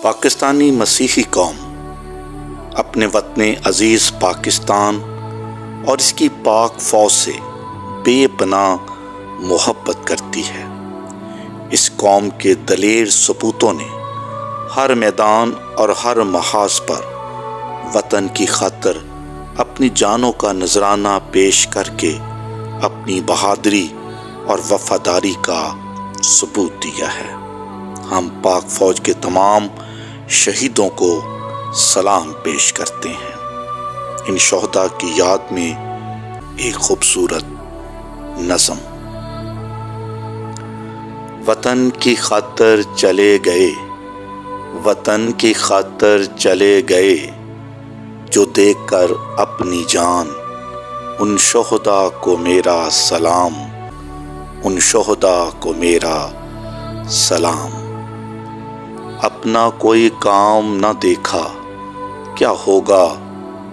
پاکستانی مسیحی قوم اپنے وطن عزیز پاکستان اور اس کی پاک فوج سے بے پناہ محبت کرتی ہے۔ اس قوم کے دلیر سپوتوں نے ہر میدان اور ہر محاذ پر وطن کی خاطر اپنی جانوں کا نذرانہ پیش کر کے اپنی بہادری اور وفاداری کا ثبوت دیا ہے۔ ہم پاک فوج کے تمام شہیدوں کو سلام پیش کرتے ہیں۔ ان شہداء کی یاد میں ایک خوبصورت نظم۔ وطن کی خاطر چلے گئے، وطن کی خاطر چلے گئے، جو دے کر اپنی جان، ان شہداء کو میرا سلام، ان شہداء کو میرا سلام۔ اپنا کوئی کام نہ دیکھا، کیا ہوگا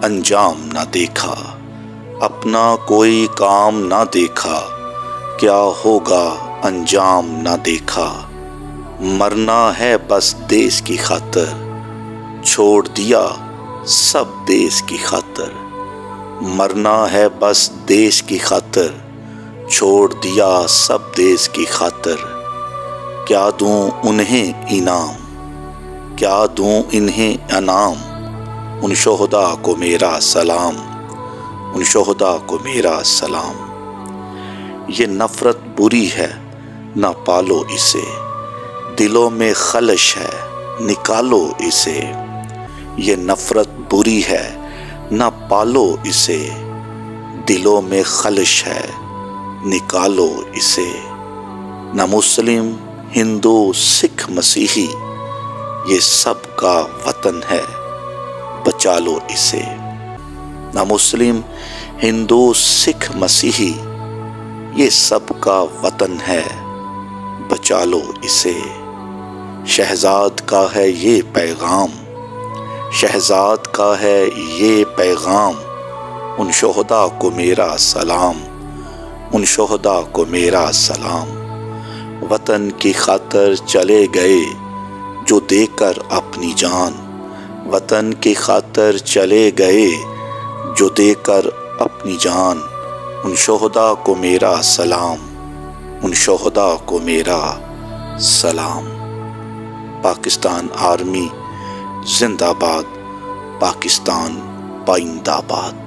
انجام نہ دیکھا، اپنا کوئی کام نہ دیکھا، کیا ہوگا انجام نہ دیکھا۔ مرنا ہے بس دیس کی خاطر، چھوڑ دیا سب دیس کی خاطر۔ مرنا ہے بس دیس کی خاطر، چھوڑ دیا سب دیس کی خاطر۔ کیا دوں انہیں انعام، کیا دوں انہیں انعام، ان شہداء کو میرا سلام، ان شہداء کو میرا سلام۔ یہ نفرت بری ہے نہ پالو اسے، دلوں میں خلش ہے نکالو اسے۔ یہ نفرت بری ہے نہ پالو اسے، دلوں میں خلش ہے نکالو اسے۔ نہ مسلم ہندو سکھ مسیحی، یہ سب کا وطن ہے بچا لو اسے۔ نہ مسلم ہندو سکھ مسیحی، یہ سب کا وطن ہے بچا لو اسے۔ شہزاد کا ہے یہ پیغام، شہزاد کا ہے یہ پیغام، ان شہداء کو میرا سلام، ان شہداء کو میرا سلام۔ وطن کی خاطر چلے گئے، جو دے کر اپنی جان، وطن کی خاطر چلے گئے، جو دے کر اپنی جان، ان شہداء کو میرا سلام، ان شہداء کو میرا سلام۔ پاکستان آرمی زندہ باد، پاکستان پائندہ باد۔